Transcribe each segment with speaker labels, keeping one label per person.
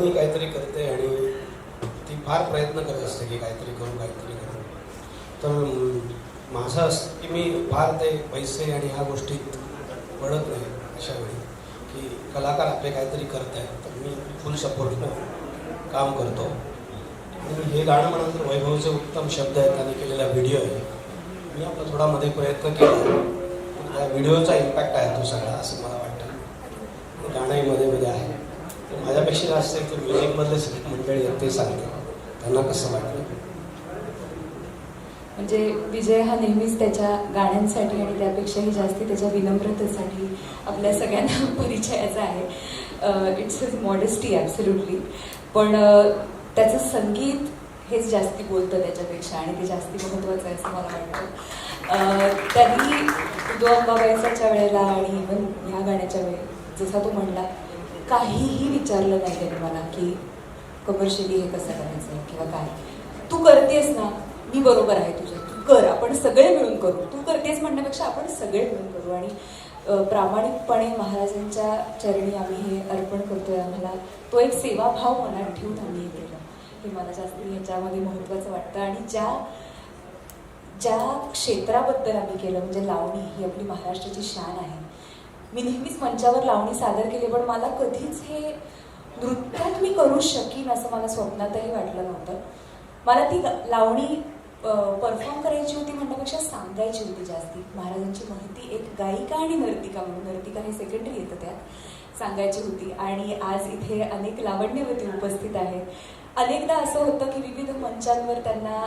Speaker 1: लावणी काहीतरी करते आणि ती फार प्रयत्न करत असते की काहीतरी करू काहीतरी करू. तर माझं असं की मी फार ते पैसे आणि ह्या गोष्टीत पडत नाही अशा वेळी, की कलाकार आपले काहीतरी करत आहेत तर मी फुल सपोर्टनं काम करतो. आणि हे गाणं म्हणाल तर वैभवचे उत्तम शब्द आहेत, त्यांनी केलेला व्हिडिओ आहे. मी आपला थोडा मध्ये प्रयत्न केला, त्या व्हिडिओचा इम्पॅक्ट आहे तो सगळा असं मला वाटतं. गाणंही मध्ये मध्ये आहे. तर माझ्यापेक्षा जास्त एक म्युझिकमधले सगळे मंडळी आहेत ते सांगते त्यांना कसं वाटलं.
Speaker 2: म्हणजे विजय हा नेहमीच त्याच्या गाण्यांसाठी आणि त्यापेक्षाही जास्ती त्याच्या विनम्रतेसाठी आपल्या सगळ्यांना परिचयाचा आहे. It's his modesty absolutely. पण त्याचं संगीत हेच जास्ती बोलतं त्याच्यापेक्षा आणि ते जास्ती महत्त्वाचं आहे असं मला वाटतं. त्यांनी उदो अंबाबाईच्या वेळेला आणि इव्हन ह्या गाण्याच्या वेळी जसा तो म्हणला, काहीही विचारलं नाही त्याने मला की कमर्शियली हे कसं करायचं आहे किंवा काय. तू करतेस ना, मी बरोबर आहे तुझं, तू कर, आपण सगळे मिळून करू. तू करतेस म्हणण्यापेक्षा आपण सगळे मिळून करू. आणि प्रामाणिकपणे महाराजांच्या चरणी आम्ही हे अर्पण करतोय. आम्हाला तो एक सेवाभाव मनात ठेवून आम्ही हे केलं, हे मला जास्त ह्याच्यामध्ये महत्त्वाचं वाटतं. आणि ज्या क्षेत्राबद्दल आम्ही केलं म्हणजे लावणी ही आपली महाराष्ट्राची शान आहे. मी नेहमीच मंचावर लावणी सादर केली, पण मला कधीच हे नृत्यात मी करू शकीन असं मला स्वप्नातही वाटलं नव्हतं. मला ती लावणी परफॉर्म करायची होती म्हणण्यापेक्षा सांगायची होती जास्ती. महाराजांची माहिती एक गायिका आणि नर्तिका म्हणून, नर्तिका हे सेकंडरी येतं त्यात, सांगायची होती. आणि आज इथे अनेक लावण्यवती उपस्थित आहेत. अनेकदा असं होतं की विविध मंचांवर त्यांना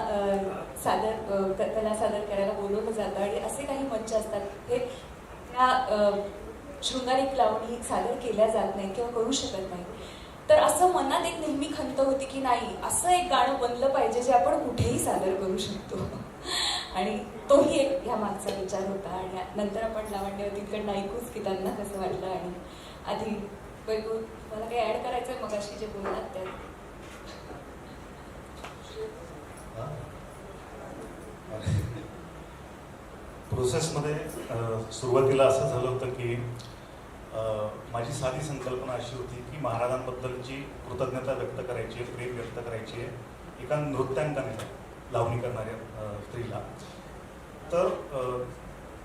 Speaker 2: कला सादर करायला बोलवलं जातं आणि असे काही मंच असतात ते त्या शृंगारिक लावणी सादर केल्या जात नाही किंवा करू शकत नाही. तर असं मनात एक नेहमी खंत होती की नाही, असं एक गाणं बनलं पाहिजे जे आपण कुठेही सादर करू शकतो. आणि तोही एक ह्या मागचा विचार होता. आणि नंतर आपण लावण्यवतींकडनं ऐकूच की त्यांना कसं वाटलं. आणि आधी वैभव, मला काही ॲड करायचं आहे मगाशी जे बोललात त्यात?
Speaker 3: प्रोसेसमध्ये सुरुवातीला असं झालं होतं की माझी साधी संकल्पना अशी होती की महाराजांबद्दलची कृतज्ञता व्यक्त करायची आहे, प्रेम व्यक्त करायची आहे एका नृत्यांकाने, लावणी करणाऱ्या स्त्रीला. तर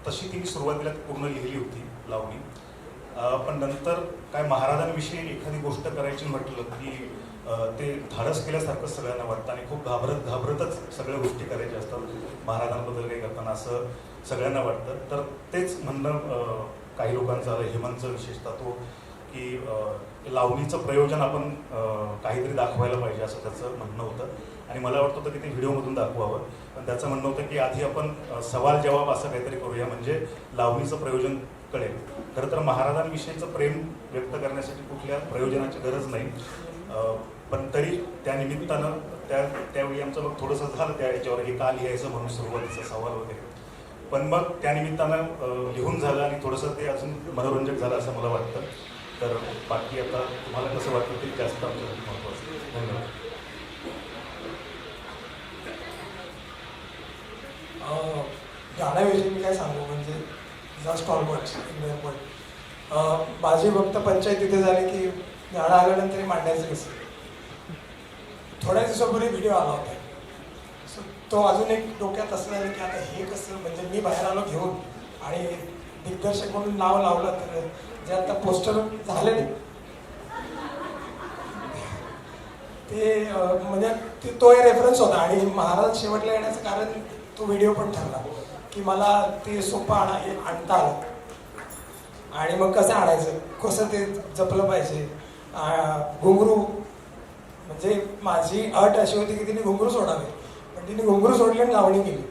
Speaker 3: तशी ती मी सुरुवातीला पूर्ण लिहिली होती लावणी. पण नंतर काय महाराजांविषयी एखादी गोष्ट करायची म्हटलं की ते धाडस केल्यासारखं सगळ्यांना वाटतं आणि खूप घाबरतच सगळ्या गोष्टी करायच्या असतात महाराजांबद्दल काही करताना असं सगळ्यांना वाटतं. तर तेच म्हणणं काही लोकांचं आलं, हेमंतचं विशेषतः, तो की लावणीचं प्रयोजन आपण काहीतरी दाखवायला पाहिजे असं त्याचं म्हणणं होतं. आणि मला वाटतं होतं की ते व्हिडिओमधून दाखवावं. पण त्याचं म्हणणं होतं की आधी आपण सवाल जवाब असं काहीतरी करूया म्हणजे लावणीचं प्रयोजन कळेल. खरं तर महाराजांविषयीचं प्रेम व्यक्त करण्यासाठी कुठल्या प्रयोजनाची गरज नाही. पण तरी त्या निमित्तानं त्यावेळी आमचं मग थोडंसं झालं त्या याच्यावर हे का लिहायचं म्हणून सुरुवातीचा सवाल वगैरे. पण मग त्या निमित्तानं लिहून झालं आणि थोडंसं ते अजून मनोरंजक झालं असं मला वाटतं. तर बाकी आता तुम्हाला कसं वाटतं ते जास्त आमच्यासाठी महत्त्वाचं. धन्यवाद.
Speaker 4: गाण्याविषयी मी काय सांगू, म्हणजे जस्ट ऑलमोस्ट माझी फक्त पंचायत तिथे झाली की गाणं आल्यानंतर मांडायचं कसं. थोड्या दिवसापूर्वी व्हिडिओ आला होता, सो तो अजून एक डोक्यात असं झालं की आता हे कसं, म्हणजे मी बाहेर आलो घेऊन आणि दिग्दर्शक म्हणून नाव लावलं तर जे आता पोस्टर झाले ते म्हणजे तो एक रेफरन्स होता. आणि महाराज शेवटला येण्याचं कारण तो व्हिडिओ पण ठरला की मला ते सोपं आणता आलं. आणि मग कसं आणायचं, कसं ते जपलं पाहिजे. घुंगरू, म्हणजे माझी अट अशी होती की तिने घुंगरू सोडावे, पण तिने घुंगरू सोडली आणि लावणी केली.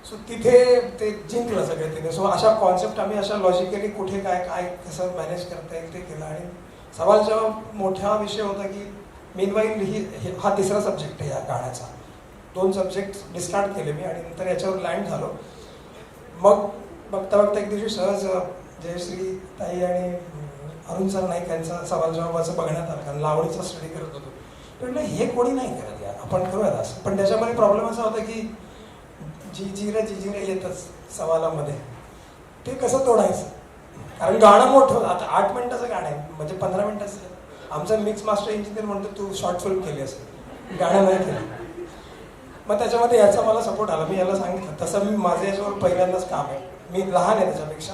Speaker 4: सो तिथे ते जिंकलं सगळे तिने. सो अशा कॉन्सेप्ट आम्ही अशा लॉजिकली कुठे काय कसं मॅनेज करता येईल ते केलं. आणि सवाल जवाब मोठा विषय होता की मीनवाईल हा तिसरा सब्जेक्ट आहे या गाण्याचा. 2 सब्जेक्ट डिस्कार्ड केले मी आणि नंतर याच्यावर लँड झालो. मग बघता बघता एक दिवशी सहज जयश्री ताई आणि अरुण सर नाईक यांचा सवाल जवाबाचं बघण्यात आलं, कारण लावणीचा स्टडी करत होतो. म्हटलं हे कोणी नाही करत यार, आपण करूयात असं. पण त्याच्यामध्ये प्रॉब्लेम असा होता की जिजिरे येतच सवालामध्ये, ते कसं तोडायचं, कारण गाणं मोठं. आता 8 मिनिटाचं गाणं आहे, म्हणजे 15 मिनिटाचं आमचा मिक्स मास्टर इंजिनियर म्हणतो तू शॉर्ट फिल्म केली असेल, गाणं नाही केलं. मग त्याच्यामध्ये याचा मला सपोर्ट आला. मी याला सांगितलं तसं मी माझं याच्यावर पहिल्यांदाच काम आहे, मी लहान आहे त्याच्यापेक्षा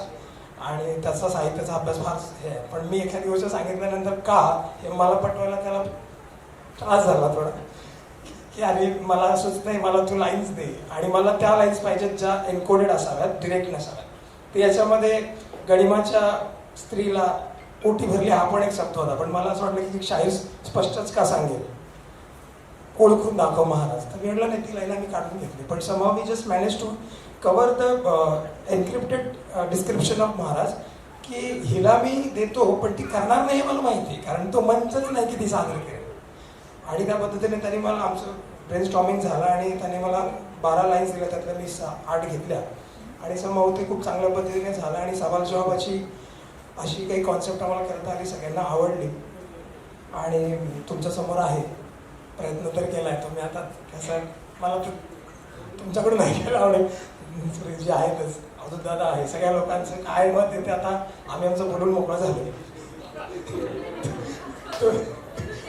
Speaker 4: आणि त्याचा साहित्याचा अभ्यास फार हे आहे. पण मी एखादी गोष्ट सांगितल्यानंतर का हे मला पटवायला त्याला त्रास झाला थोडा, की अरे मला असंच नाही, मला तू लाईन्स दे आणि मला त्या लाईन्स पाहिजेत ज्या एन्कोडेड असाव्यात, डिरेक्ट नसाव्यात. तर याच्यामध्ये गणिमाच्या स्त्रीला ओटी भरली हा पण एक शब्द होता, पण मला असं वाटलं की शाहीर स्पष्टच का सांगेल, ओळखून दाखव महाराज. तर मी म्हटलं नाही, ती लाईन आम्ही काढून घेतली. पण somehow we just manage to cover the encrypted description of महाराज, की हिला मी देतो पण ती करणार नाही हे मला माहिती, कारण तो मंचच नाही की ती सादर करेल. आणि त्या पद्धतीने त्यांनी मला, आमचं ब्रेन स्टॉर्मिंग झालं आणि त्याने मला 12 लाईन्स दिल्या, त्यातल्या मी 8 घेतल्या आणि समहाव ते खूप चांगल्या पद्धतीने झालं. आणि सवाल जवाबाची अशी काही कॉन्सेप्ट आम्हाला करता आली, सगळ्यांना आवडली आणि तुमच्यासमोर आहे. प्रयत्न तर केला आहे तुम्ही. आता कसं मला तर तुमच्याकडून ऐकायला आवडेल, जे आहेतच अजून दादा आहे, सगळ्या लोकांचं काय मत आहे ते आता आम्ही आमचं बोलून मोकळं झालो,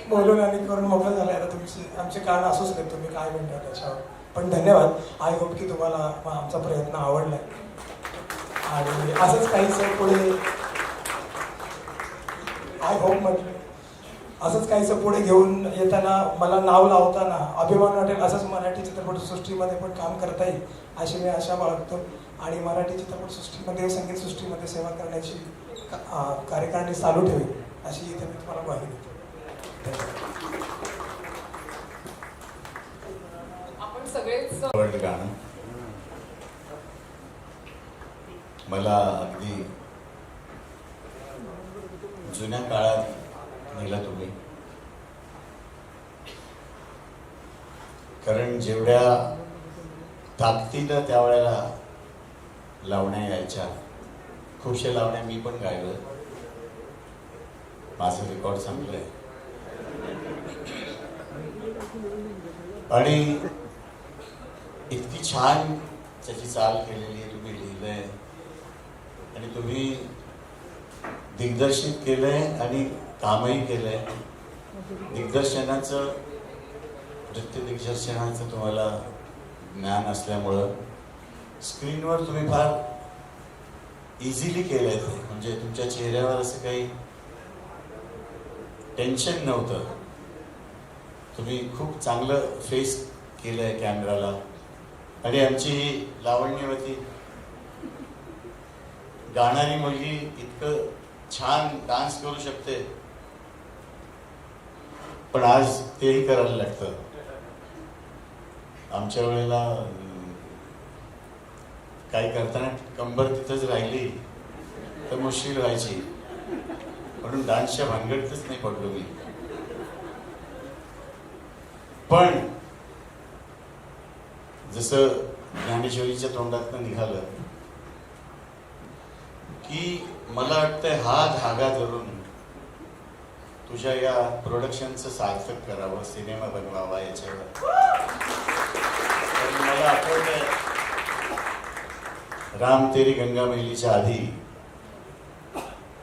Speaker 4: बोलून आणि करून मोकळं झालं. आता तुमचे आमचे कारण असूच नाही, तुम्ही काय म्हणता त्याच्यावर. पण धन्यवाद. आय होप की तुम्हाला आमचा प्रयत्न आवडला आणि असंच काहीच पुढे, आय होप म्हटलं असंच काहीसं पुढे घेऊन येताना मला नाव लावताना अभिमान वाटेल, असंच मराठी चित्रपटसृष्टीमध्ये पण काम करता येईल अशी मी आशा बाळगतो. आणि मराठी चित्रपटसृष्टीमध्ये, संगीत सृष्टीमध्ये सेवा करण्याची कार्यकारिणी चालू ठेवी अशी इथे मी तुम्हाला ग्वाही देतो.
Speaker 2: आपण सगळेच
Speaker 5: आवडलं गाणं मला, अगदी जुन्या काळात नेला तुम्ही. कारण जेवढ्या ताकदीनं त्यावेळेला लावण्या यायच्या, खूपशा लावण्या मी पण गायलं, माझं रेकॉर्ड संपलंय. आणि इतकी छान त्याची चाल केलेली आहे, तुम्ही लिहिलंय आणि तुम्ही दिग्दर्शित केलंय आणि कामही केलंय. दिग्दर्शनाचं, नृत्य दिग्दर्शनाचं तुम्हाला ज्ञान असल्यामुळं स्क्रीनवर तुम्ही फार इझिली केलंय ते. म्हणजे तुमच्या चेहऱ्यावर असं काही टेन्शन नव्हतं. तुम्ही खूप चांगलं फेस केलंय कॅमेराला. आणि आमची लावण्यवती गाणारी मुलगी इतकं छान डान्स करू शकते, पण आज तेही करायला लागतं. आमच्या वेळेला काही करताना कंबर तिथंच राहिली तर मुश्किल व्हायची, म्हणून डान्सच्या भानगडीतच नाही पडलो मी. पण जसं ज्ञानेश्वरीच्या तोंडातनं निघालं की मला वाटतंय हा धागा धरून तुझ्या या प्रोडक्शनचं सार्थक करावं, सिनेमा बनवावा याच्यावर. मला आठवतंय राम तेरी गंगा मैलीच्या आधी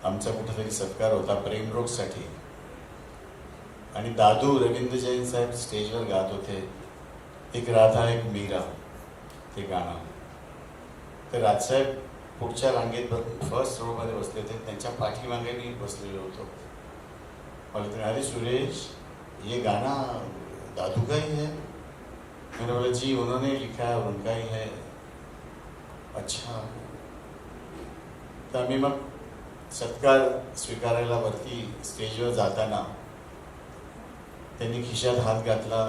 Speaker 5: आमचा कुठेतरी सत्कार होता प्रेमरोगसाठी आणि दादू रवींद्र जैन साहेब स्टेजवर गात होते, एक राधा एक मीरा ते गाणं. तर राजसाहेब पुढच्या रांगेत फर्स्ट रो मध्ये बसले होते, त्यांच्या पाठीमागे मी बसलेलो होतो. बोलते अरे सुरेश ये गाना दादू का ही है? मैंने बोला जी उन्होंने लिखा है, उनका ही है. अच्छा. तर आम्ही मग सत्कार स्वीकारायला वरती स्टेजवर जाताना त्यांनी खिशात हात घातला,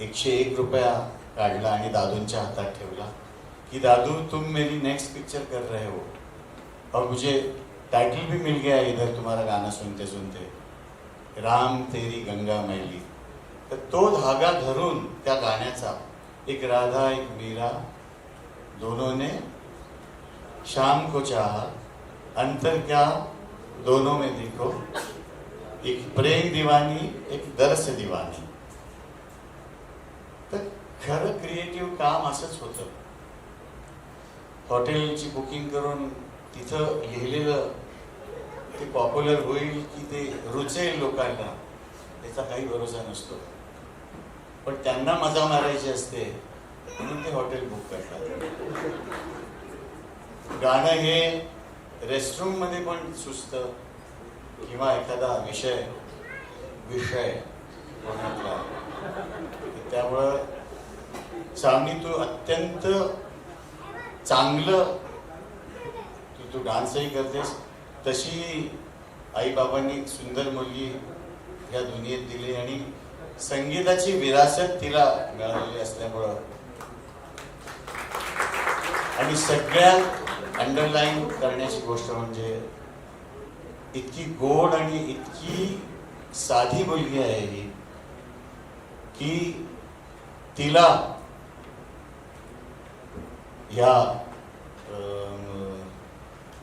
Speaker 5: 101 रुपया काढला आणि दादूंच्या हातात ठेवला कि दादू तुम मेरी नेक्स्ट पिक्चर कर रहे हो और मुझे टाइटल भी मिल गया इधर तुम्हारा गाना सुनते सुनते, राम तेरी गंगा मैली. तर तो धागा धरून त्या गाण्याचा, एक राधा एक मीरा दोनों ने शाम को चाहा, अंतर क्या दोनों में देखो, एक प्रेम दीवानी एक दरस दीवानी. तर खरं क्रिएटिव्ह काम असंच होतं. हॉटेलची बुकिंग करून तिथं लिहिलेलं ते पॉप्युलर होईल की ते रुचेल लोकांना त्याचा काही भरोसा नसतो. पण त्यांना मजा मारायची असते म्हणून ते हॉटेल बुक करतात. गाणं हे रेस्टरूम मध्ये पण सुचतं किंवा एखादा विषय कोणातला. त्यामुळं सावनी तू अत्यंत चांगलं तू डान्सही करतेस. तशी आईबाबांनी एक सुंदर मुलगी या दुनियेत दिली आणि संगीताची विरासत तिला मिळालेली असल्यामुळं आणि सगळ्यात अंडरलाईन करण्याची गोष्ट म्हणजे इतकी गोड आणि इतकी साधी मुलगी आहे ही की तिला या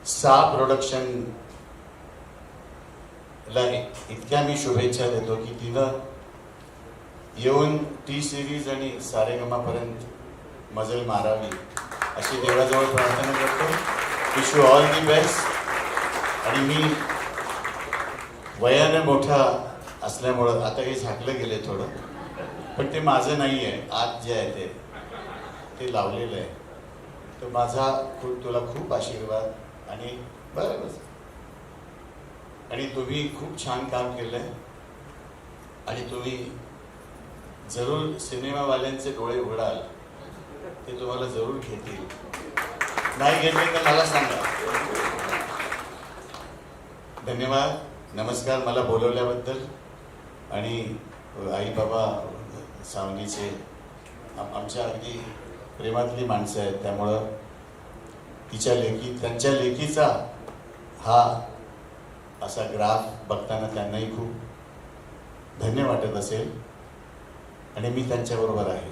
Speaker 5: सा प्रोडक्शन ला इतक्या मी शुभेच्छा देतो की तिनं येऊन टी सिरीज आणि सारेगमापर्यंत मजल मारावी अशी देवाजवळ प्रार्थना करतो. Wish you all the best. आणि मी वयाने मोठा असल्यामुळं आता हे झाकलं गेले थोडं, पण ते माझं नाही आहे. आत जे आहे ते लावलेलं आहे. तर माझा तुला खूप आशीर्वाद आणि बरं बस. आणि तुम्ही खूप छान काम केलंय आणि तुम्ही जरूर सिनेमावाल्यांचे डोळे उघडाल, ते तुम्हाला जरूर घेतील. नाही घेतले तर मला सांगा. धन्यवाद. नमस्कार मला बोलवल्याबद्दल. आणि आई बाबा सावनीचे आमच्या अगदी प्रेमातली माणसं आहेत. त्यामुळं त्यांच्या लेकीचा हा असा ग्राफ बघताना त्यांनाही खूप धन्य वाटत असेल आणि मी त्यांच्याबरोबर आहे.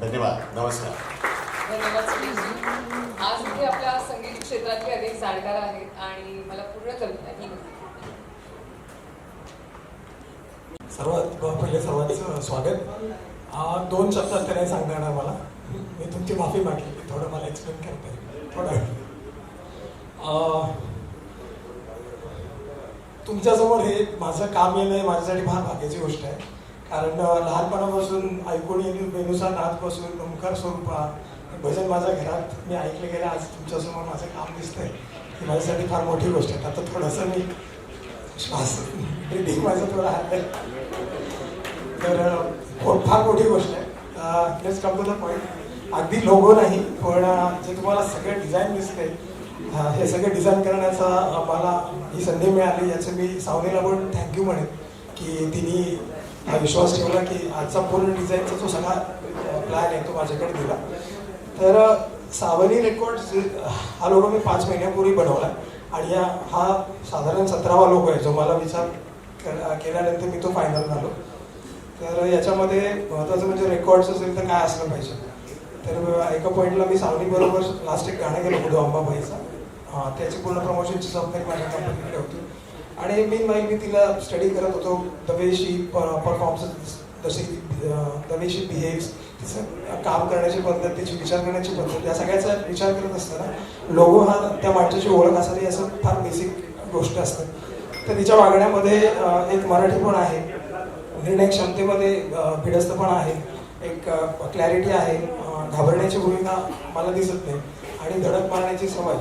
Speaker 5: धन्यवाद. नमस्कार.
Speaker 6: धन्यवाद सुनीलजी. आज इथे आपल्या संगीत क्षेत्रातले अनेक जाणकार आहेत आणि मला पूर्ण कल्पना की
Speaker 4: सर्वांचं स्वागत. 2 शब्दात त्याने सांगता येणार मला. मी तुमची माफी मागली की थोडं मला एक्सप्लेन करता येईल थोडं. तुमच्यासमोर हे माझं काम येणं हे माझ्यासाठी फार भाग्याची गोष्ट आहे. कारण लहानपणापासून ऐकून वेणूचा नादपासून ओंकार स्वरूपा भजन माझ्या घरात मी ऐकले गेले. आज तुमच्यासमोर माझं काम दिसतंय ही माझ्यासाठी फार मोठी गोष्ट आहे. आता थोडंसं मी श्वास ब्रिदिंग माझं थोडं हात आहे तर फार मोठी गोष्ट आहे. Let's come to the point. अगदी लोगो नाही पण जे तुम्हाला सगळे डिझाईन दिसते हे सगळे डिझाईन करण्याचा मला ही संधी मिळाली. याचं मी सावनीला पण थँक्यू म्हणेन की तिने हा विश्वास ठेवला की आजचा पूर्ण डिझाईनचा जो सगळा प्लॅन आहे तो माझ्याकडे दिला. तर सावनी रेकॉर्ड्स हा लोगो मी 5 महिन्यापूर्वी बनवला आणि हा साधारण 17वा लोगो आहे जो मला विचार केल्यानंतर मी तो फायनल झालो. तर याच्यामध्ये महत्त्वाचं म्हणजे रेकॉर्ड्स असेल तर काय असलं पाहिजे. तर एका पॉईंटला मी सावनी बरोबर लास्ट एक गाणं गेलो बुडू अंबाबाईचा. त्याची पूर्ण प्रमोशनची जबाबदारी माझ्या कंपनीकडे होती. आणि मी तिला स्टडी करत होतो. द वे शी परफॉर्म्स, जशी द वे शी बिहेव्स, तिचं काम करण्याची पद्धत, तिची विचार करण्याची पद्धत, या सगळ्याचा विचार करत असताना लोगो हा त्या माणसाची ओळख असावी असं फार बेसिक गोष्ट असते. तर तिच्या वागण्यामध्ये एक मराठी पण आहे, निर्णय क्षमतेमध्ये भिडस्त पण आहे, एक क्लॅरिटी आहे, घाबरण्याची भूमिका मला दिसत नाही आणि धडक मारण्याची सवय.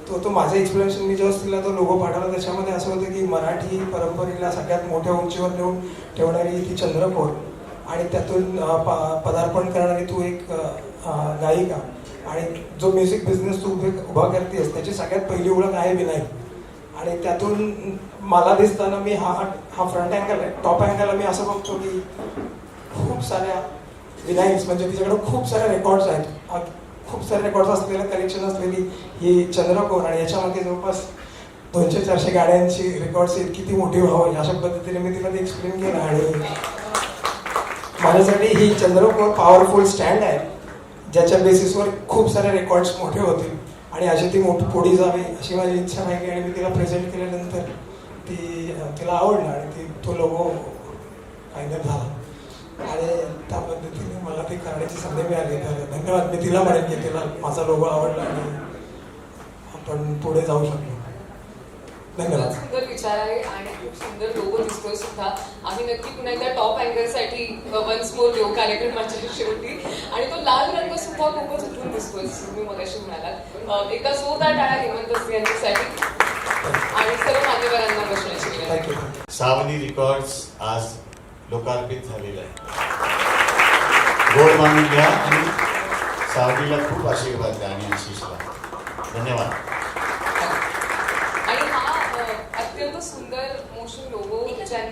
Speaker 4: तो माझं एक्सप्लेनेशन मी जेव्हा तिला तो लोगो पाठवला त्याच्यामध्ये असं होतं की मराठी परंपरेला सगळ्यात मोठ्या उंचीवर नेऊन ठेवणारी ती चंद्रकोर आणि त्यातून पदार्पण करणारी तू एक गायिका आणि जो म्युझिक बिझनेस तू उभा करतेस त्याची सगळ्यात पहिली ओळख आहे विनायक. आणि त्यातून मला दिसताना मी हा फ्रंट अँगल आहे, टॉप अँगलला मी असं बघतो की खूप साऱ्या विनायक्स म्हणजे तिच्याकडे खूप सारे रेकॉर्ड्स आहेत, खूप सारे रेकॉर्ड्स असलेलं कलेक्शन असलेली ही चंद्रकोर आणि याच्यामध्ये जवळपास 200-400 गाड्यांची रेकॉर्ड्स आहेत. किती मोठी व्हावं अशा पद्धतीने मी तिला ते एक्सप्लेन केलं. आणि माझ्यासाठी ही चंद्रकोर पॉवरफुल स्टँड आहे ज्याच्या बेसिसवर खूप सारे रेकॉर्ड्स मोठे होतील आणि अशी ती मोठी पुढे जावी अशी माझी इच्छा राहिली. आणि मी तिला प्रेझेंट केल्यानंतर तिला आवडलं आणि तो लोगो फायनल झाला आणि त्या पद्धतीने मला ते करण्याची संधी मिळाली. तर धन्यवाद. मी तिला म्हणेन की तिला माझा लोगो आवडला आणि आपण पुढे जाऊ शकलो. धन्यवाद.
Speaker 6: सुंदर विचार आहे आणि खूप सुंदर लोगो दिसतोय सुद्धा. आम्ही नक्की पुन्हा एकदा टॉप अँगरसाठी वन्स मोर देऊ कार्यक्रमाच्या शेवटी. आणि तो लाल रंग सुद्धा खूपच उठून दिसतोय तुम्ही मगाशी म्हणालात. एका जोरदार टाळ्या हेमंत यांच्यासाठी आणि सर्व मान्यवरांना बसण्याची विनंती.
Speaker 4: थँक्यू.
Speaker 5: सावनी रेकॉर्ड्स आज लोकार्पित झालेलं आहे. गोड मानून घ्या आणि सावनीला खूप आशीर्वाद द्या आणि आशिषला. धन्यवाद.
Speaker 6: आणि हा अत्यंत सुंदर मोशन लोगो